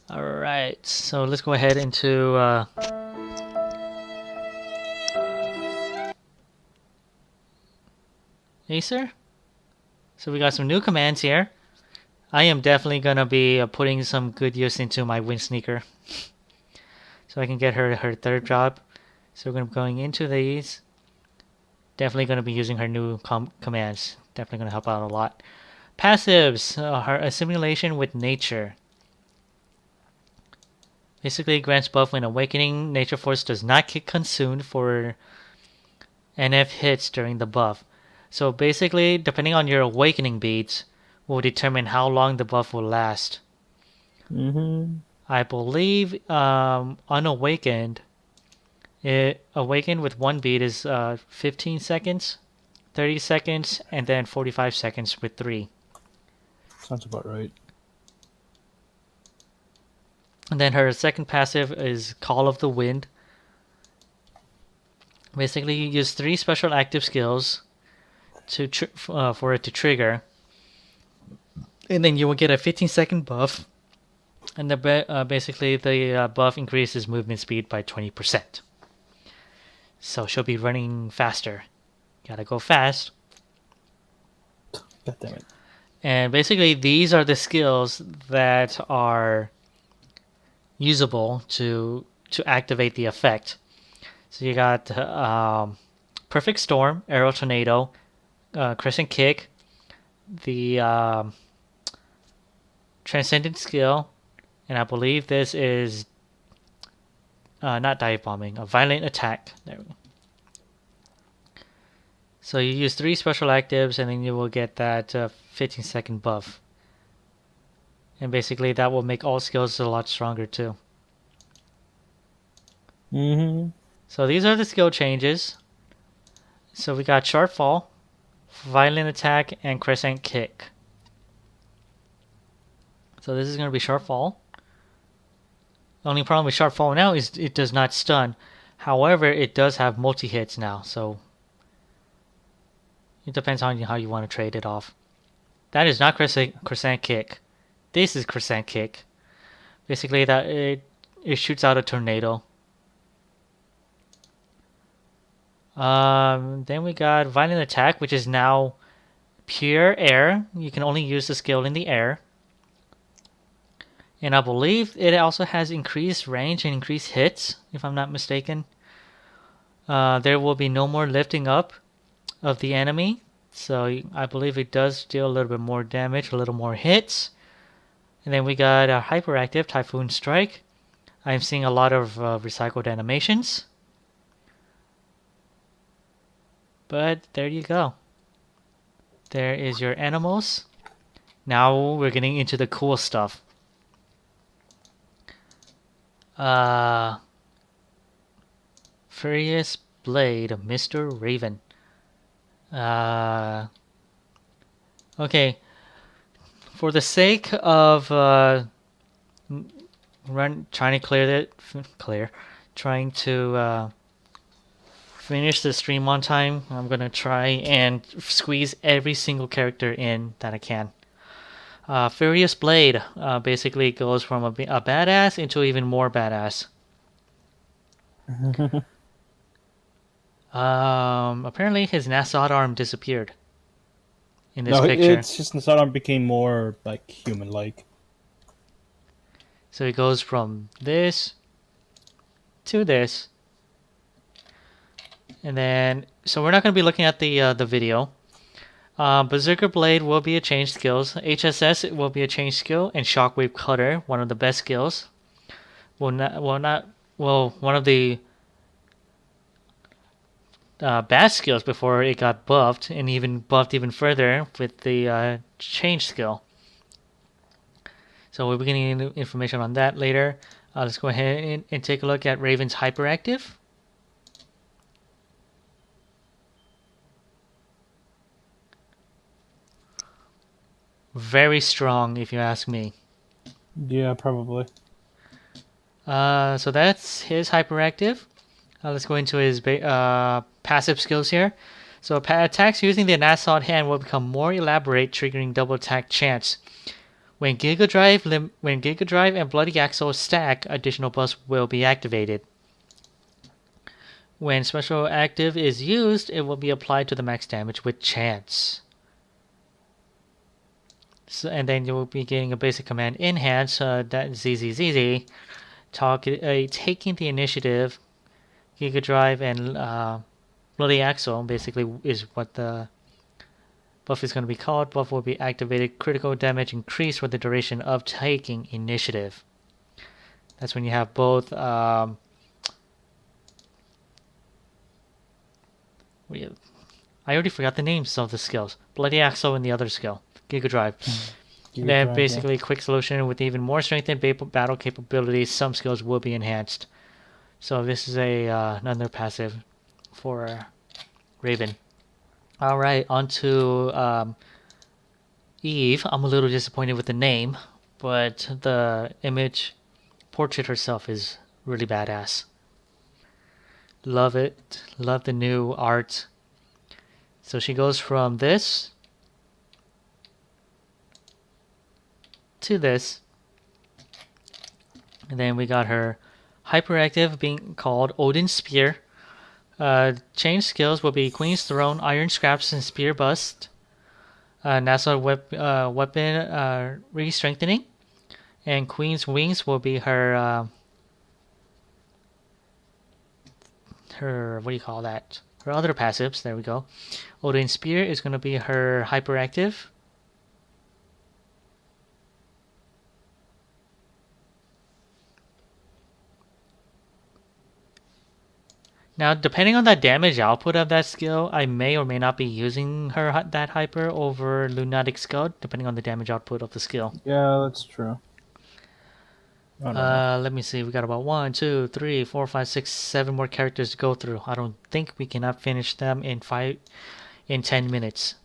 All right, so let's go ahead into. Acer. So we got some new commands here. I am definitely gonna be putting some good use into my Wind Sneaker, so I can get her third job. So we're gonna be going into these. Definitely gonna be using her new commands. Definitely gonna help out a lot. Passives: her assimilation with nature. Basically grants buff when awakening. Nature force does not get consumed for NF hits during the buff. So basically, depending on your awakening beads, will determine how long the buff will last. I believe unawakened, awakened with 1 bead is 15 seconds, 30 seconds, and then 45 seconds with 3. Sounds about right. And then her second passive is Call of the Wind. Basically, you use 3 special active skills to for it to trigger, and then you will get a 15-second buff, and basically the buff increases movement speed by 20%. So she'll be running faster. Gotta go fast. God damn it. And basically, these are the skills that are usable to activate the effect. So you got Perfect Storm, Arrow Tornado, Crescent Kick, the Transcendent Skill, and I believe this is not Dive Bombing, a Violent Attack. There we go. So you use 3 special actives, and then you will get that 15-second buff. And basically, that will make all skills a lot stronger too. So these are the skill changes. So we got Sharp Fall, Violent Attack, and Crescent Kick. So this is going to be Sharp Fall. The only problem with Sharp Fall now is it does not stun. However, it does have multi-hits now, so it depends on how you want to trade it off. That is not Crescent Kick. This is Crescent Kick. Basically, that it shoots out a tornado. Then we got Violent Attack, which is now pure air. You can only use the skill in the air. And I believe it also has increased range and increased hits, if I'm not mistaken. There will be no more lifting up of the enemy. So I believe it does deal a little bit more damage, a little more hits. And then we got a Hyperactive Typhoon Strike. I'm seeing a lot of recycled animations. But there you go. There is your animals. Now we're getting into the cool stuff. Furious Blade, Mr. Raven. Okay. For the sake of trying to finish the stream on time, I'm gonna try and squeeze every single character in that I can. Furious Blade basically goes from a badass into even more badass. Apparently his Nassau arm disappeared in this picture. It's just the arm became more like human-like. So it goes from this to this, and then so we're not going to be looking at the video. Berserker Blade will be a changed skills. HSS will be a changed skill, and Shockwave Cutter, one of the best skills, one of the bad skills before it got buffed, and even buffed even further with the change skill. So we'll be getting information on that later. Let's go ahead and take a look at Raven's Hyperactive. Very strong, if you ask me. Yeah, probably. So that's his Hyperactive. Let's go into his passive skills here. So attacks using the Nassau hand will become more elaborate, triggering double attack chance. When Giga Drive and Bloody Axle stack, additional buffs will be activated. When special active is used, it will be applied to the max damage with chance. So, and then you will be getting a basic command enhance that ZZZZ, taking the initiative. Giga Drive and Bloody Axle basically is what the buff is going to be called. Buff will be activated. Critical damage increase for the duration of taking initiative. That's when you have both. I already forgot the names of the skills. Bloody Axle and the other skill, Giga Drive. Then basically quick solution with even more strengthened battle capabilities. Some skills will be enhanced. So this is another passive for Raven. All right, on to Eve. I'm a little disappointed with the name, but the image portrait herself is really badass. Love it. Love the new art. So she goes from this to this. And then we got her Hyperactive being called Odin's Spear. Change skills will be Queen's Throne, Iron Scraps, and Spear Bust. NASA weapon re-strengthening. And Queen's Wings will be her what do you call that? Her other passives. There we go. Odin Spear is going to be her hyperactive. Now, depending on the damage output of that skill, I may or may not be using that hyper over Lunatic Scud, depending on the damage output of the skill. Yeah, that's true. I don't know. Let me see. We got about 1, 2, 3, 4, 5, 6, 7 more characters to go through. I don't think we cannot finish them in 10 minutes.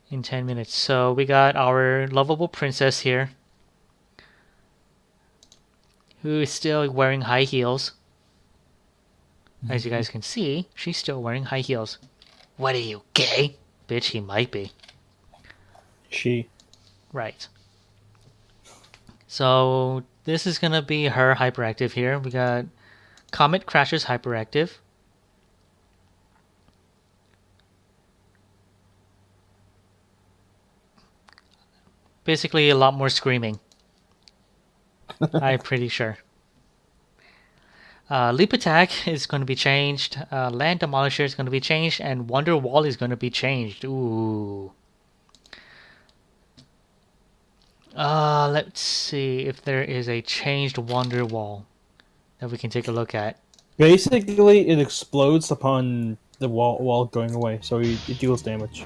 In 10 minutes. So we got our lovable princess here, who is still wearing high heels. As you guys can see, she's still wearing high heels. What are you, gay? Bitch, he might be. She. Right. So this is going to be her hyperactive here. We got Comet Crasher's hyperactive. Basically a lot more screaming. I'm pretty sure. Leap Attack is going to be changed. Land Demolisher is going to be changed. And Wonder Wall is going to be changed. Ooh. Let's see if there is a changed Wonder Wall that we can take a look at. Basically, it explodes upon the wall going away, so it deals damage.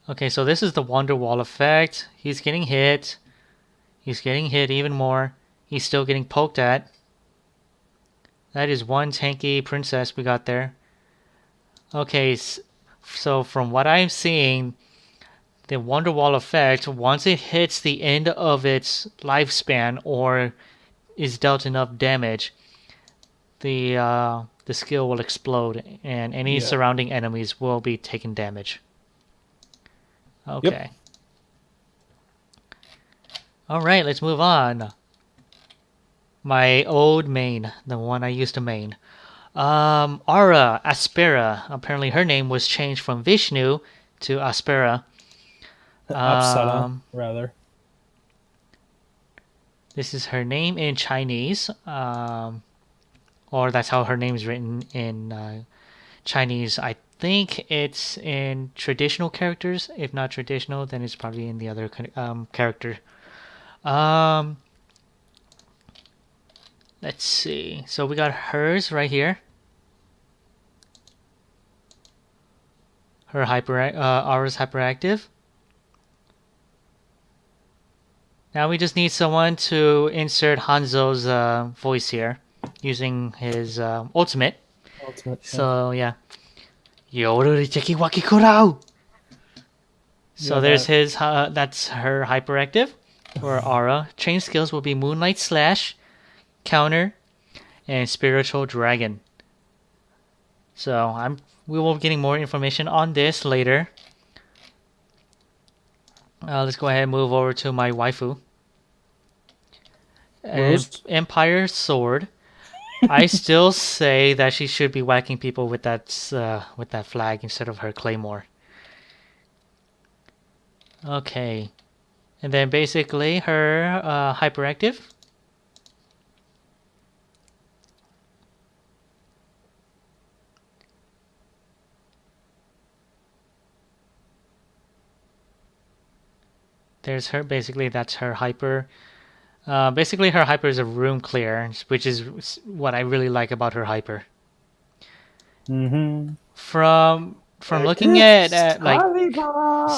Okay, so this is the Wonder Wall effect. He's getting hit. He's getting hit even more. He's still getting poked at. That is one tanky princess we got there. Okay, so from what I'm seeing, the Wonder Wall effect, once it hits the end of its lifespan or is dealt enough damage, the skill will explode and any surrounding enemies will be taking damage. Okay. Yep. Alright, let's move on. My old main, the one I used to main. Aura Aspera. Apparently her name was changed from Vishnu to Aspera. Apsara, rather. This is her name in Chinese. Or that's how her name is written in Chinese. I think it's in traditional characters. If not traditional, then it's probably in the other character. Let's see. So we got hers right here. Her Aura's hyperactive. Now we just need someone to insert Hanzo's voice here using his ultimate. So yeah. Yoruri Cheki Waki Kurao. So there's his that's her hyperactive or aura. Chain skills will be Moonlight Slash, Counter, and Spiritual Dragon. So we will be getting more information on this later. Let's go ahead and move over to my waifu. Empire Sword. I still say that she should be whacking people with that flag instead of her claymore. Okay. And then basically her hyperactive. There's her, basically that's her hyper. Basically her hyper is a room clear, which is what I really like about her hyper. From looking at like,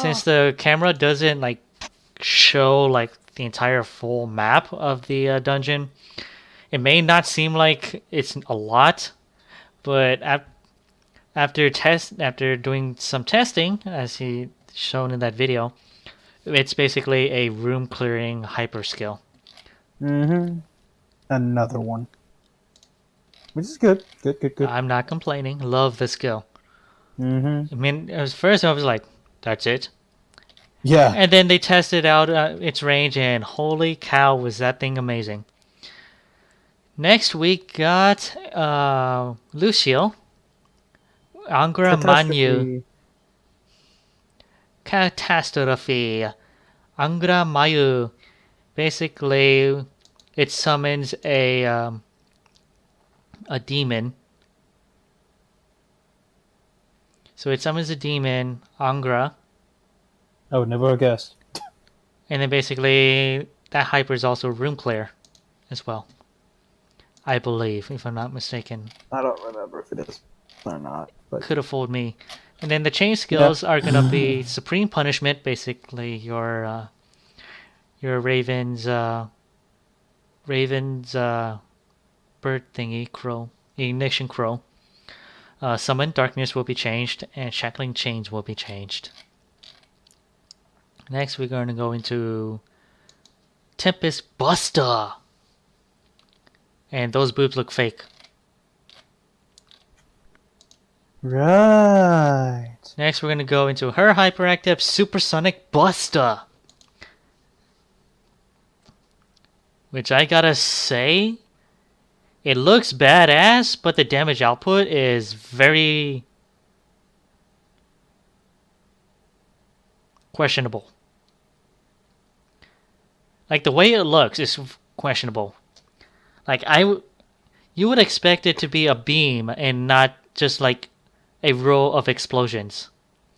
since the camera doesn't like show like the entire full map of the dungeon, it may not seem like it's a lot, but after doing some testing, as he shown in that video, it's basically a room clearing hyper skill. Another one. Which is good. Good. I'm not complaining. Love the skill. I mean, at first I was like, that's it. Yeah. And then they tested out its range, and holy cow, was that thing amazing. Next we got Lucio, Angra Mayu, Catastrophe, Angra Mayu. Basically, it summons a demon. So it summons a demon, Angra, I would never have guessed. and then basically that hyper is also room clear as well. I believe, if I'm not mistaken. I don't remember if it is or not. But Could have fooled me. And then the change skills are gonna be Supreme Punishment, basically your Raven's bird thingy, crow, ignition crow. Summon Darkness will be changed, and Shackling Chains will be changed. Next, we're going to go into Tempest Buster. And those boobs look fake. right. Next, we're going to go into her hyperactive Supersonic Buster. Which I gotta say, it looks badass, but the damage output is very questionable. Like, the way it looks is questionable. Like, you would expect it to be a beam and not just like a row of explosions.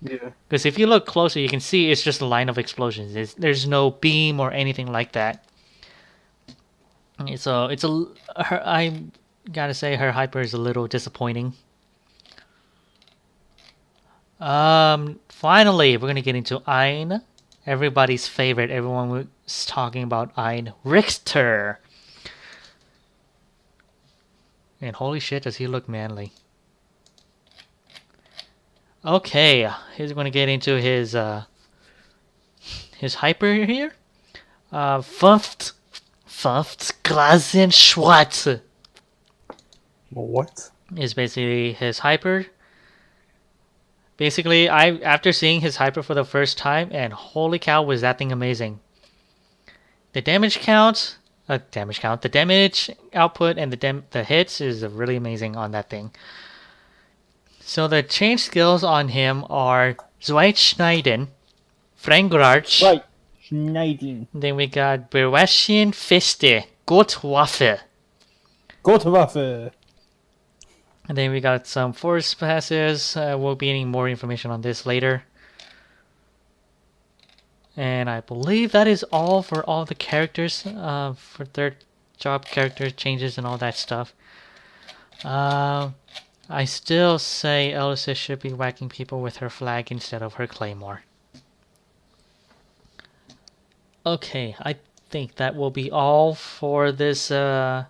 Yeah. Because if you look closer, you can see it's just a line of explosions. There's no beam or anything like that. So I gotta say her hyper is a little disappointing. Finally, we're gonna get into Ein. Everybody's favorite. Everyone was talking about Ein. Richter. And holy shit, does he look manly. Okay, he's gonna get into his hyper here. Funft Grasen Schwarz What? is basically his hyper. Basically, after seeing his hyper for the first time, and holy cow, was that thing amazing. The damage the damage output and the hits is really amazing on that thing. So the change skills on him are Zweitschneiden, Frangrarch. Right. Schneiding. Then we got Berwashian Fiste, Gotwaffe. Go to Waffe. And then we got some force passes. We'll be needing more information on this later. And I believe that is all for all the characters, for third job character changes and all that stuff. I still say Elisa should be whacking people with her flag instead of her claymore. Okay, I think that will be all for this talk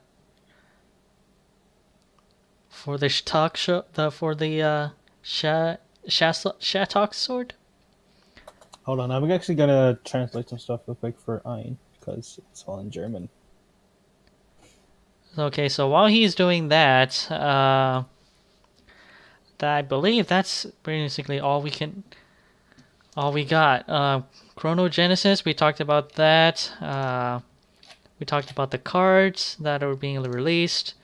show. Shatalk sword. Hold on, I'm actually gonna translate some stuff real quick for Ein because it's all in German. Okay, so while he's doing that, I believe that's basically all we got. Chronogenesis, we talked about that. We talked about the cards that are being released.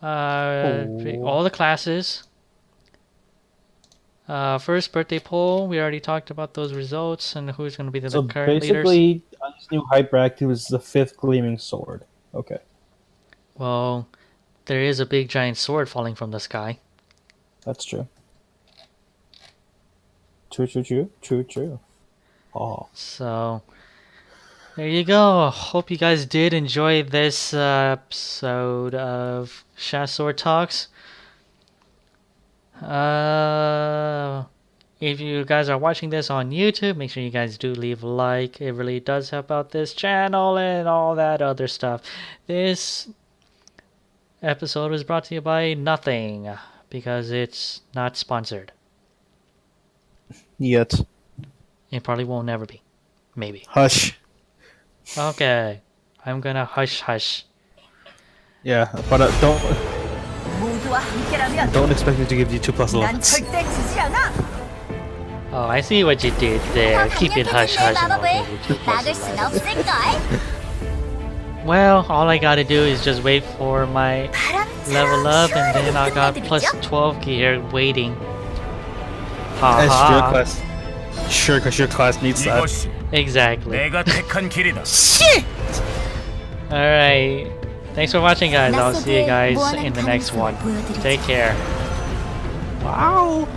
All the classes. First birthday poll, we already talked about those results and who's going to be the current leaders. So basically, this new hyperactive is the 5th gleaming sword. Okay. Well, there is a big giant sword falling from the sky. That's true. True. Oh. So, there you go. Hope you guys did enjoy this episode of Shasword Talks. If you guys are watching this on YouTube, make sure you guys do leave a like. It really does help out this channel and all that other stuff. This episode was brought to you by nothing because it's not sponsored. Yet. It probably won't never be. Maybe. Hush. Okay. I'm gonna hush. Yeah, but don't 모두와 함께라면 don't expect me to give you 2+ 난 levels. 절대 지지 않아. Oh, I see what you did there. 더 Keep it hush 강력해진 내 hush. And I'll 마법을 give you 2+ 막을 순 levels. 없을걸. Well, all I gotta do is just wait for my level up, and then I got plus 12 gear waiting. As your Haha. class. Sure, because your class needs that. 이것이 Exactly. 내가 택한 길이다. Alright. Thanks for watching, guys. I'll see you guys in the next one. Take care. Wow.